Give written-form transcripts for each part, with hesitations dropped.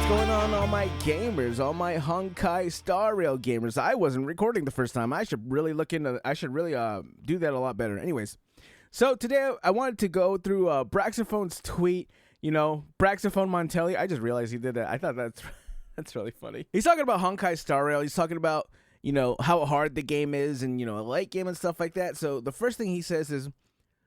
going on, all my gamers, all my Honkai Star Rail gamers? I wasn't recording the first time. I should really do that a lot better. Anyways, so today I wanted to go through Braxophone's tweet. You know, Braxophone Montelli. I just realized he did that. I thought that's really funny. He's talking about Honkai Star Rail. He's talking about, you know, how hard the game is and, you know, a late game and stuff like that. So the first thing he says is,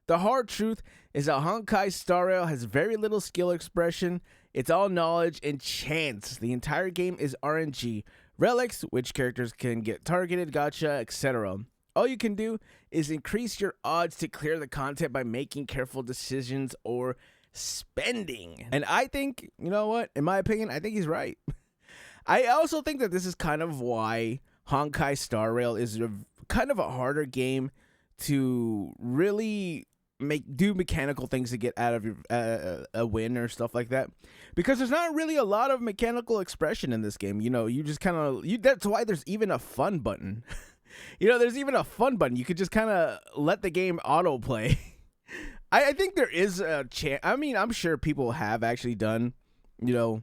the hard truth is that Honkai Star Rail has very little skill expression. It's all knowledge and chance. The entire game is RNG. Relics, which characters can get targeted, gotcha, etc. All you can do is increase your odds to clear the content by making careful decisions or spending. And I think, you know what? In my opinion, I think he's right. I also think that this is kind of why Honkai Star Rail is kind of a harder game to really do mechanical things to get out of your a win or stuff like that, because there's not really a lot of mechanical expression in this game. You know, you just kind of that's why there's even a fun button. You know, there's even a fun button. You could just kind of let the game autoplay. I think there is a chance. I mean, I'm sure people have actually done, you know,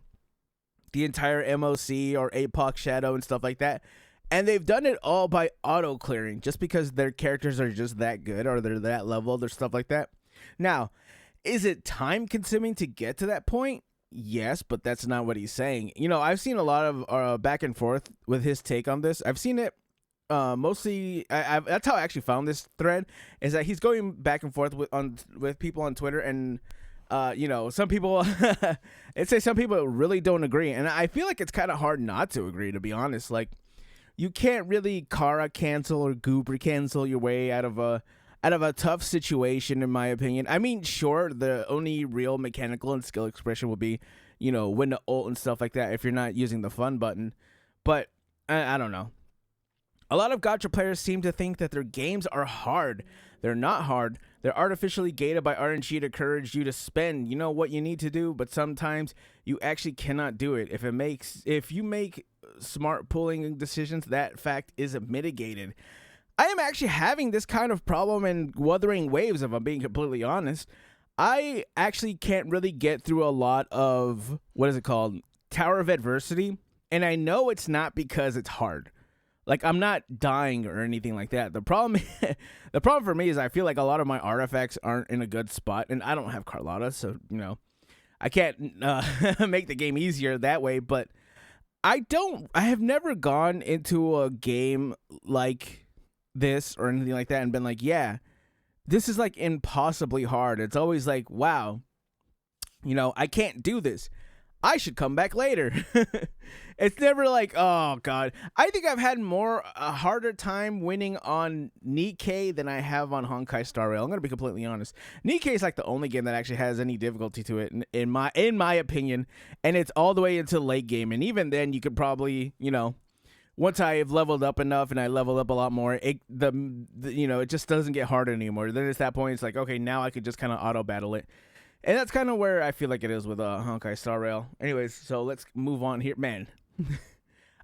the entire MOC or APOC Shadow and stuff like that. And they've done it all by auto-clearing just because their characters are just that good or they're that level or stuff like that. Now, is it time-consuming to get to that point? Yes, but that's not what he's saying. You know, I've seen a lot of back and forth with his take on this. I've seen it mostly. That's how I actually found this thread, is that he's going back and forth with people on Twitter, and you know, some people some people really don't agree, and I feel like it's kind of hard not to agree, to be honest. Like, you can't really Kara cancel or Goober cancel your way out of a tough situation, in my opinion. I mean, sure, the only real mechanical and skill expression will be, you know, when to ult and stuff like that if you're not using the fun button. But I don't know. A lot of gacha players seem to think that their games are hard. They're not hard. They're artificially gated by RNG to encourage you to spend, you know, what you need to do, but sometimes you actually cannot do it. If you make smart pooling decisions, that fact is mitigated. I am actually having this kind of problem in Wuthering Waves, if I'm being completely honest. I actually can't really get through a lot of, what is it called, Tower of Adversity, and I know it's not because it's hard. Like, I'm not dying or anything like that. The problem for me is I feel like a lot of my artifacts aren't in a good spot, and I don't have Carlotta, so, you know, I can't make the game easier that way. But I have never gone into a game like this or anything like that and been like, yeah, this is like impossibly hard. It's always like, wow, you know, I can't do this. I should come back later. It's never like, oh god. I think I've had a harder time winning on Nikkei than I have on Honkai Star Rail. I'm gonna be completely honest. Nikkei is like the only game that actually has any difficulty to it, in my opinion, and it's all the way into late game. And even then, you could probably, you know, once I've leveled up enough and I leveled up a lot more, you know, it just doesn't get hard anymore. Then at that point, it's like, okay, now I could just kind of auto battle it. And that's kind of where I feel like it is with Honkai Star Rail. Anyways, so let's move on here. Man,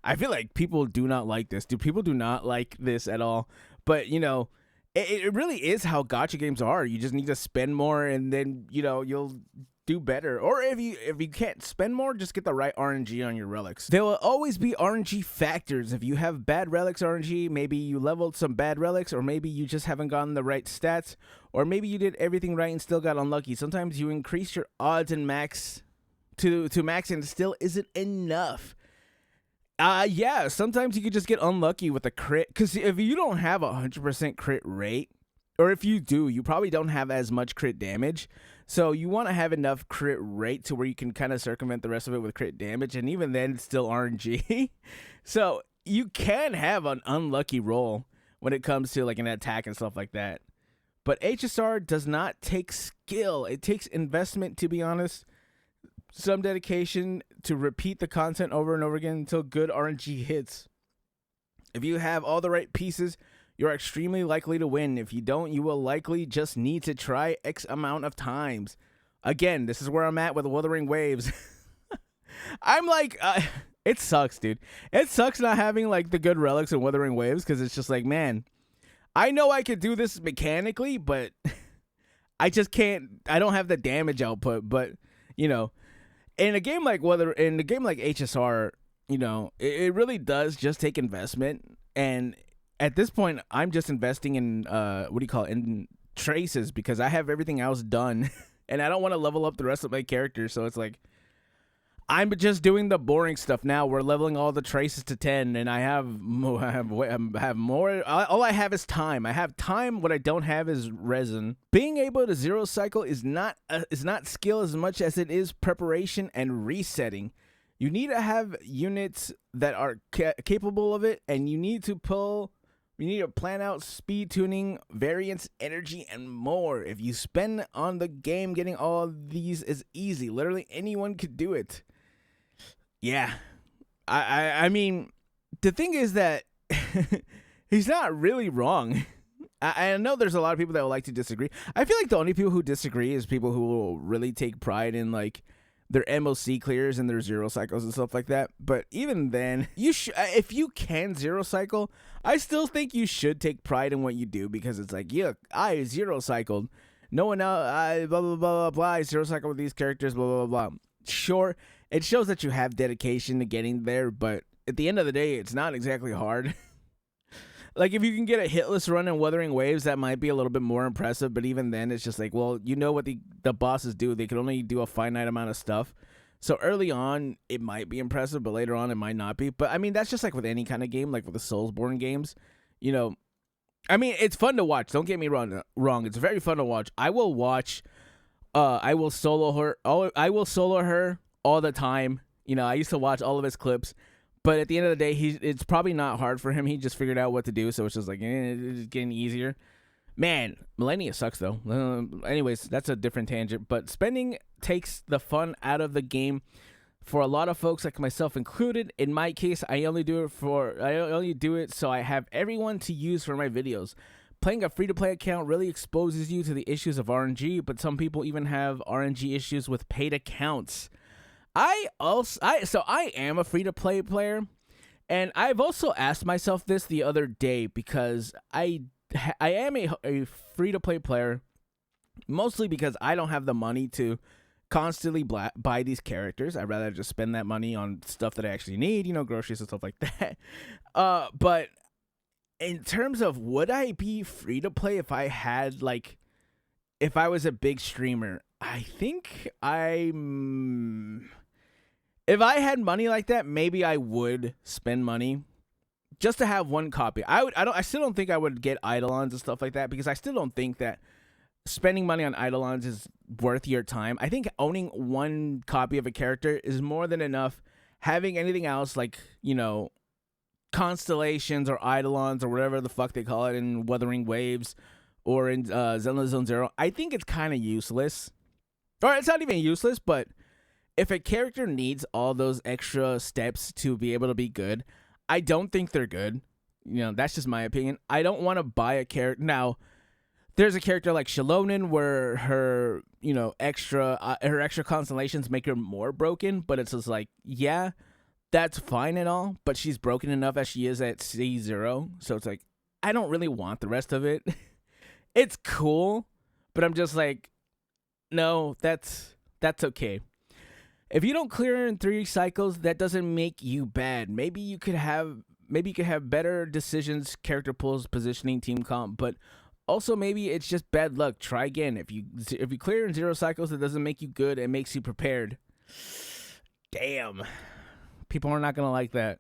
I feel like people do not like this. People do not like this at all. But, you know, it really is how gacha games are. You just need to spend more, and then, you know, you'll do better. Or if you can't spend more, just get the right RNG on your relics. There will always be RNG factors. If you have bad relics RNG, maybe you leveled some bad relics, or maybe you just haven't gotten the right stats, or maybe you did everything right and still got unlucky. Sometimes you increase your odds and max to max, and it still isn't enough. Yeah, sometimes you could just get unlucky with a crit, because if you don't have 100% crit rate, or if you do, you probably don't have as much crit damage. So you want to have enough crit rate to where you can kind of circumvent the rest of it with crit damage, and even then it's still RNG. So you can have an unlucky roll when it comes to like an attack and stuff like that. But HSR does not take skill. It takes investment, to be honest. Some dedication to repeat the content over and over again until good RNG hits. If you have all the right pieces, you're extremely likely to win. If you don't, you will likely just need to try X amount of times. Again, this is where I'm at with Wuthering Waves. I'm like, it sucks, dude. It sucks not having like the good relics in Wuthering Waves, because it's just like, man, I know I could do this mechanically, but I just can't. I don't have the damage output. But, you know, in a game like HSR, it really does just take investment. And at this point, I'm just investing in in traces, because I have everything else done, and I don't want to level up the rest of my characters. So it's like I'm just doing the boring stuff now. We're leveling all the traces to 10, and I have more. All I have is time. I have time. What I don't have is resin. Being able to zero cycle is not skill as much as it is preparation and resetting. You need to have units that are capable of it, and you need to plan out speed tuning, variance, energy, and more. If you spend on the game, getting all of these is easy. Literally anyone could do it. Yeah. I mean, the thing is that he's not really wrong. I know there's a lot of people that would like to disagree. I feel like the only people who disagree is people who will really take pride in like their MOC clears and their zero cycles and stuff like that. But even then, if you can zero cycle, I still think you should take pride in what you do, because it's like, yeah, I zero cycled. No one else, I blah blah blah blah blah. I zero cycle with these characters, blah blah blah blah. Sure, it shows that you have dedication to getting there, but at the end of the day, it's not exactly hard. Like, if you can get a hitless run in Wuthering Waves, that might be a little bit more impressive, but even then, it's just like, well, you know what the bosses do. They can only do a finite amount of stuff. So early on, it might be impressive, but later on, it might not be. But, I mean, that's just like with any kind of game, like with the Soulsborne games. I mean, it's fun to watch. Don't get me wrong. It's very fun to watch. I will watch... I will solo her all the time. I used to watch all of his clips. But at the end of the day, it's probably not hard for him. He just figured out what to do, so it's just like, it's getting easier. Man, Millennia sucks, though. Anyways, that's a different tangent. But spending takes the fun out of the game for a lot of folks, like myself included. In my case, I only do it so I have everyone to use for my videos. Playing a free-to-play account really exposes you to the issues of RNG, but some people even have RNG issues with paid accounts. I am a free-to-play player, and I've also asked myself this the other day, because I am a free-to-play player, mostly because I don't have the money to constantly buy these characters. I'd rather just spend that money on stuff that I actually need, groceries and stuff like that. But in terms of, would I be free-to-play if I was a big streamer? I think if I had money like that, maybe I would spend money just to have one copy. I still don't think I would get Eidolons and stuff like that, because I still don't think that spending money on Eidolons is worth your time. I think owning one copy of a character is more than enough. Having anything else, like, Constellations or Eidolons or whatever the fuck they call it in Wuthering Waves or in Zenless Zone Zero, I think it's kind of useless. Or it's not even useless, but if a character needs all those extra steps to be able to be good, I don't think they're good. That's just my opinion. I don't want to buy a character. Now, there's a character like Shalonen where her, her extra constellations make her more broken, but it's just like, yeah, that's fine and all, but she's broken enough as she is at C0, so it's like, I don't really want the rest of it. It's cool, but I'm just like, no, that's okay. If you don't clear in 3 cycles, that doesn't make you bad. Maybe you could have better decisions, character pulls, positioning, team comp, but also maybe it's just bad luck. Try again. If you clear in 0 cycles, it doesn't make you good. It makes you prepared. Damn. People are not going to like that.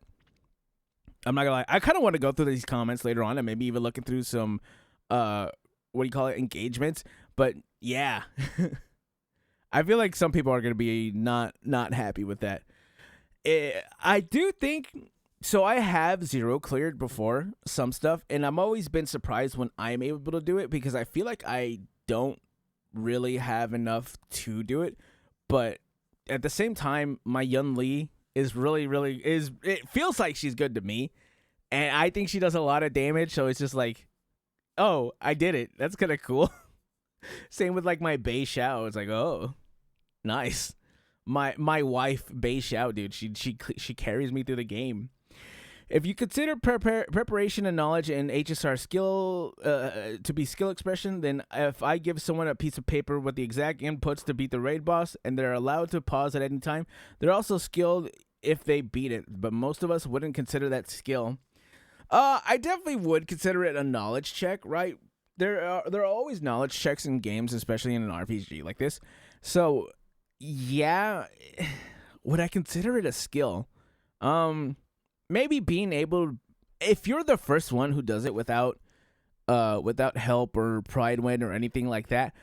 I'm not going to lie. I kind of want to go through these comments later on and maybe even looking through some, engagements. But yeah. I feel like some people are going to be not happy with that. I do think, so I have 0 cleared before some stuff, and I've always been surprised when I'm able to do it, because I feel like I don't really have enough to do it. But at the same time, my Yun Li is really, it feels like she's good to me, and I think she does a lot of damage, so it's just like, oh, I did it. That's kind of cool. Same with like my Bei Xiao. It's like, oh, nice. My wife Bei Xiao, dude. She carries me through the game. If you consider preparation and knowledge and HSR skill to be skill expression, then if I give someone a piece of paper with the exact inputs to beat the raid boss and they're allowed to pause at any time, they're also skilled if they beat it. But most of us wouldn't consider that skill. I definitely would consider it a knowledge check, right? There are always knowledge checks in games, especially in an RPG like this. So, yeah, would I consider it a skill? Maybe being able, if you're the first one who does it without help or pride win or anything like that,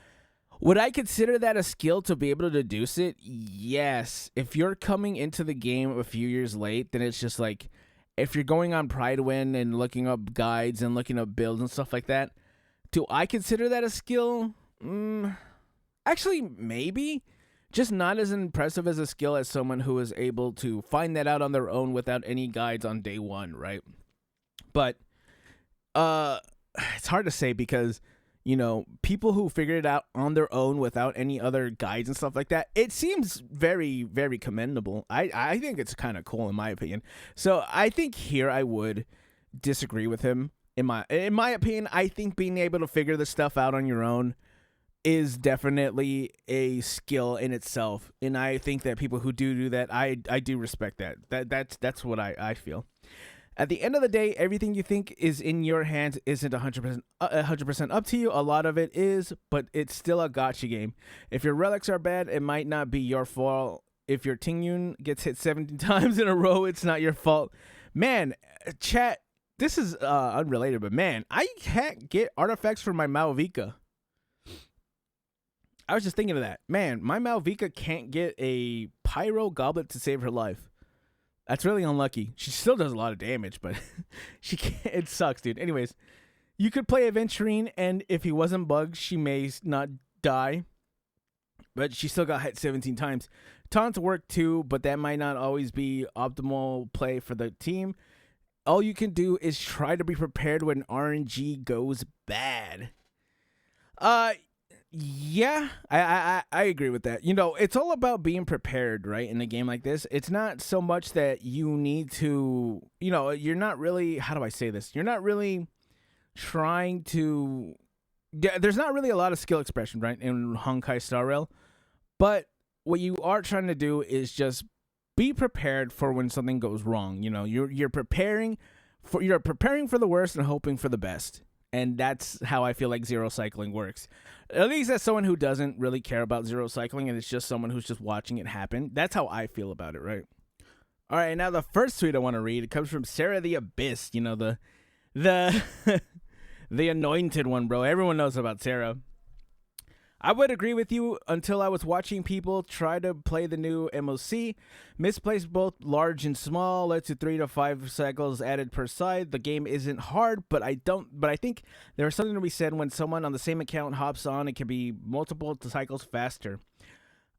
would I consider that a skill to be able to deduce it? Yes. If you're coming into the game a few years late, then it's just like, if you're going on pride win and looking up guides and looking up builds and stuff like that, do I consider that a skill? Actually, maybe. Just not as impressive as a skill as someone who is able to find that out on their own without any guides on day one, right? But it's hard to say because, you know, people who figured it out on their own without any other guides and stuff like that, it seems very, very commendable. I think it's kind of cool in my opinion. So I think here I would disagree with him. In my opinion, I think being able to figure this stuff out on your own is definitely a skill in itself, and I think that people who do that, I do respect that. That's what I feel. At the end of the day, everything you think is in your hands isn't 100% up to you. A lot of it is, but it's still a gacha game. If your relics are bad, it might not be your fault. If your Tingyun gets hit 17 times in a row, it's not your fault. Man, chat, this is unrelated, but man, I can't get artifacts for my Malvika. I was just thinking of that. Man, my Malvika can't get a pyro goblet to save her life. That's really unlucky. She still does a lot of damage, but she can't. It sucks, dude. Anyways, you could play Aventurine, and if he wasn't bugged, she may not die. But she still got hit 17 times. Taunts work too, but that might not always be optimal play for the team. All you can do is try to be prepared when RNG goes bad. Yeah, I agree with that. You know, it's all about being prepared, right? In a game like this, it's not so much that you need to, you know, you're not really, how do I say this? You're not really trying to, there's not really a lot of skill expression, right, in Honkai Star Rail. But what you are trying to do is just be prepared for when something goes wrong. You know, you're preparing for the worst and hoping for the best. And that's how I feel like zero cycling works. At least as someone who doesn't really care about zero cycling and it's just someone who's just watching it happen. That's how I feel about it, right? All right, now the first tweet I want to read, it comes from Sarah the Abyss. You know, the the anointed one, bro. Everyone knows about Sarah. I would agree with you until I was watching people try to play the new MOC. Misplaced both large and small, led to 3 to 5 cycles added per side. The game isn't hard, but I think there's something to be said when someone on the same account hops on, it can be multiple cycles faster.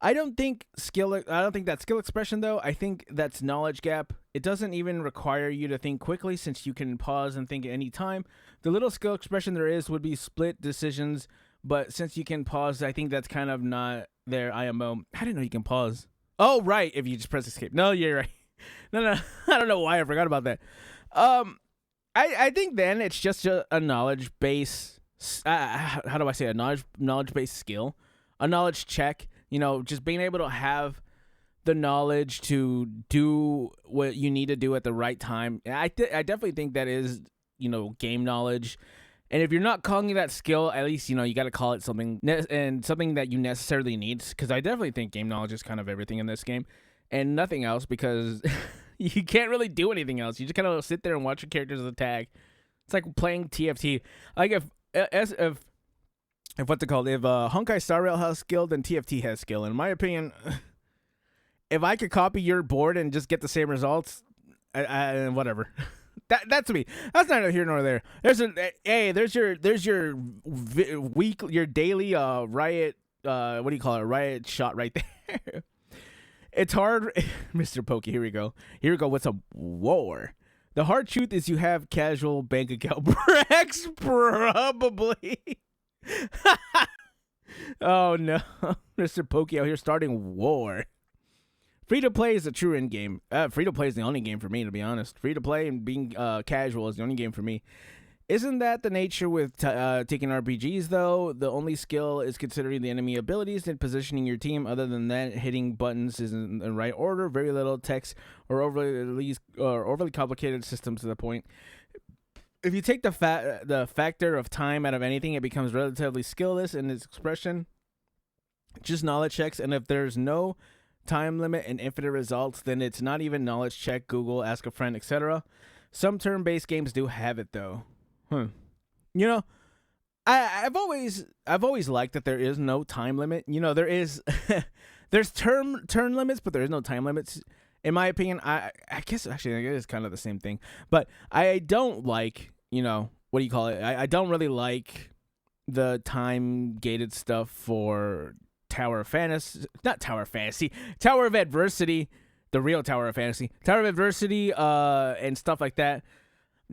I don't think that's skill expression though. I think that's knowledge gap. It doesn't even require you to think quickly since you can pause and think at any time. The little skill expression there is would be split decisions. But since you can pause, I think that's kind of not their IMO. I didn't know you can pause. Oh, right. If you just press escape. No, you're right. No. I don't know why I forgot about that. I think then it's just a knowledge base. How do I say a knowledge based skill, a knowledge check. You know, just being able to have the knowledge to do what you need to do at the right time. I definitely think that is, you know, game knowledge. And if you're not calling it that skill, at least, you know, you got to call it something and something that you necessarily need. Because I definitely think game knowledge is kind of everything in this game and nothing else because you can't really do anything else. You just kind of sit there and watch your characters attack. It's like playing TFT. Like if what's it called? If Honkai Star Rail has skill, then TFT has skill. In my opinion, if I could copy your board and just get the same results, whatever. That's me. That's neither here nor there. There's your daily riot. What do you call it? Riot shot right there. It's hard, Mr. Pokey. Here we go. What's a war? The hard truth is you have casual bank account. Brax probably. Oh no, Mr. Pokey out here starting war. Free to play is a true end game. Free to play is the only game for me, to be honest. Free to play and being casual is the only game for me. Isn't that the nature with taking RPGs, though? The only skill is considering the enemy abilities and positioning your team. Other than that, hitting buttons is in the right order. Very little text or overly complicated systems to the point. If you take the factor of time out of anything, it becomes relatively skillless in its expression. Just knowledge checks, and if there's no time limit and infinite results, then it's not even knowledge check, Google, ask a friend, etc. Some turn-based games do have it, though. You know, I've always liked that there is no time limit. You know, there is there's turn limits, but there is no time limits. In my opinion, I guess actually it is kind of the same thing. But I don't like, you know, what do you call it? I don't really like the time gated stuff for Tower of Adversity, the real Tower of Fantasy, Tower of Adversity, and stuff like that.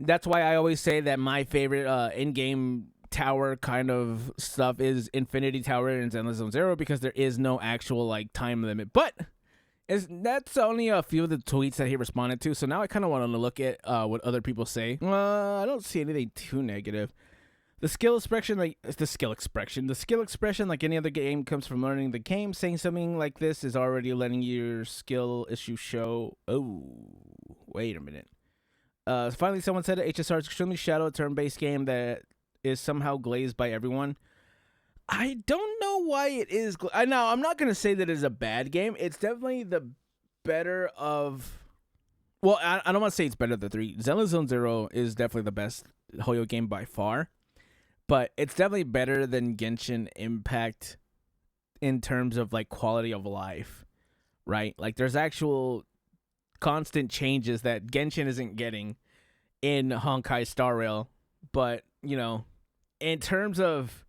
That's why I always say that my favorite in-game tower kind of stuff is Infinity Tower and Zenless Zone Zero, because there is no actual like time limit. But that's only a few of the tweets that he responded to. So now I kind of want to look at what other people say. I don't see anything too negative. The skill expression, like any other game, comes from learning the game. Saying something like this is already letting your skill issue show. Oh, wait a minute. Finally, someone said that HSR is extremely shallow turn-based game that is somehow glazed by everyone. I don't know why it is. Now, I'm not going to say that it's a bad game. It's definitely the better of... Well, I don't want to say it's better than 3. Zenless Zone Zero is definitely the best Hoyo game by far. But it's definitely better than Genshin Impact in terms of, like, quality of life. Right? Like, there's actual constant changes that Genshin isn't getting in Honkai Star Rail. But, you know, in terms of...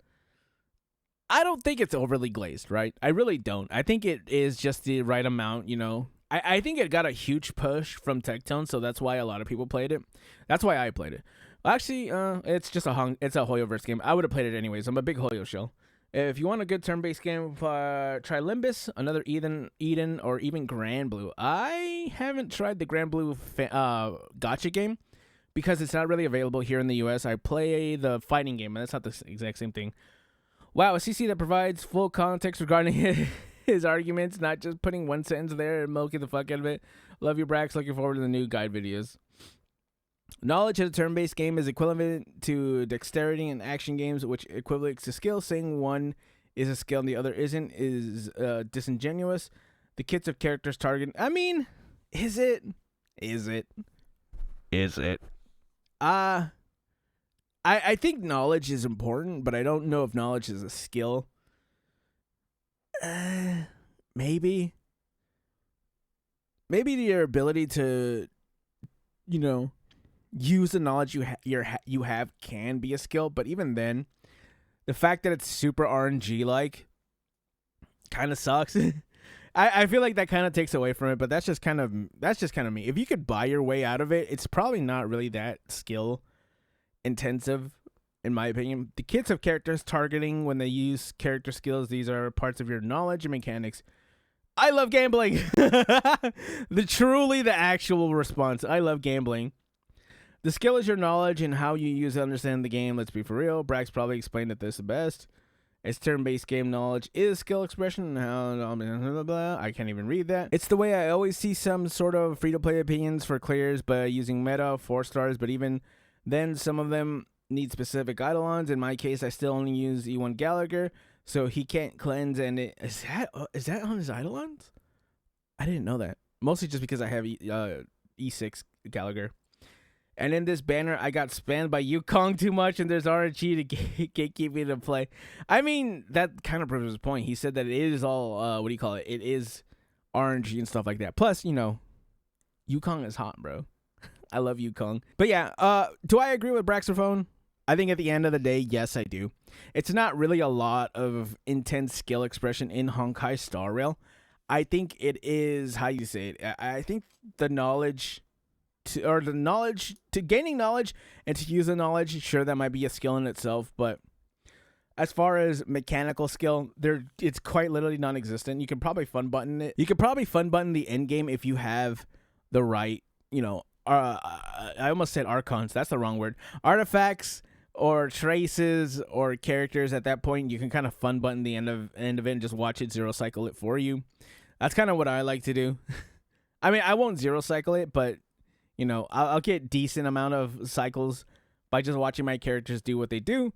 I don't think it's overly glazed, right? I really don't. I think it is just the right amount, you know. I think it got a huge push from Tectone, so that's why a lot of people played it. That's why I played it. Actually, it's just it's a hoyoverse game. I would have played it anyways. I'm a big Hoyo shell. If you want a good turn-based game, try Limbus, another Eden, or even Grand Blue. I haven't tried the Grand Blue gacha game because it's not really available here in the U.S. I play the fighting game, and that's not the exact same thing. Wow, a CC that provides full context regarding his arguments, not just putting one sentence there and milking the fuck out of it. Love you, Brax. Looking forward to the new guide videos. Knowledge in a turn-based game is equivalent to dexterity in action games, which equates to skill. Saying one is a skill and the other isn't is disingenuous. The kits of characters target... I mean, is it? I think knowledge is important, but I don't know if knowledge is a skill. Maybe your ability to, you know, use the knowledge you have can be a skill, but even then, the fact that it's super RNG like kind of sucks. I feel like that kind of takes away from it, but that's just kind of me. If you could buy your way out of it, it's probably not really that skill intensive, in my opinion. The kits of characters targeting when they use character skills, these are parts of your knowledge and mechanics. I love gambling. The actual response. I love gambling. The skill is your knowledge and how you use and understand the game. Let's be for real. Brax probably explained it this the best. It's turn-based game knowledge is skill expression. Blah, blah, blah. I can't even read that. It's the way I always see some sort of free-to-play opinions for clears by using meta 4 stars, but even then, some of them need specific eidolons. In my case, I still only use E1 Gallagher, so he can't cleanse. And is that on his eidolons? I didn't know that. Mostly just because I have E6 Gallagher. And in this banner, I got spammed by Yukong too much, and there's RNG to gatekeep me to play. I mean, that kind of proves his point. He said that it is all, it is RNG and stuff like that. Plus, you know, Yukong is hot, bro. I love Yukong. But yeah, do I agree with Braxophone? I think at the end of the day, yes, I do. It's not really a lot of intense skill expression in Honkai Star Rail. I think it is, how you say it, I think the knowledge... to gaining knowledge and to use the knowledge, sure, that might be a skill in itself, but As far as mechanical skill, it's quite literally non-existent. You can probably fun button it. You could probably fun button the end game if you have the right, I almost said archons. That's the wrong word. Artifacts or traces or characters. At that point, you can kind of fun button the end of it and just watch it zero cycle it for you. That's kind of what I like to do. I mean, I won't zero cycle it, but I'll get decent amount of cycles by just watching my characters do what they do.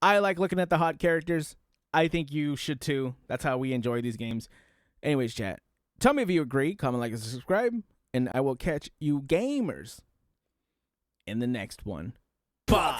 I like looking at the hot characters. I think you should too. That's how we enjoy these games. Anyways, chat, tell me if you agree. Comment, like, and subscribe. And I will catch you gamers in the next one. Bye.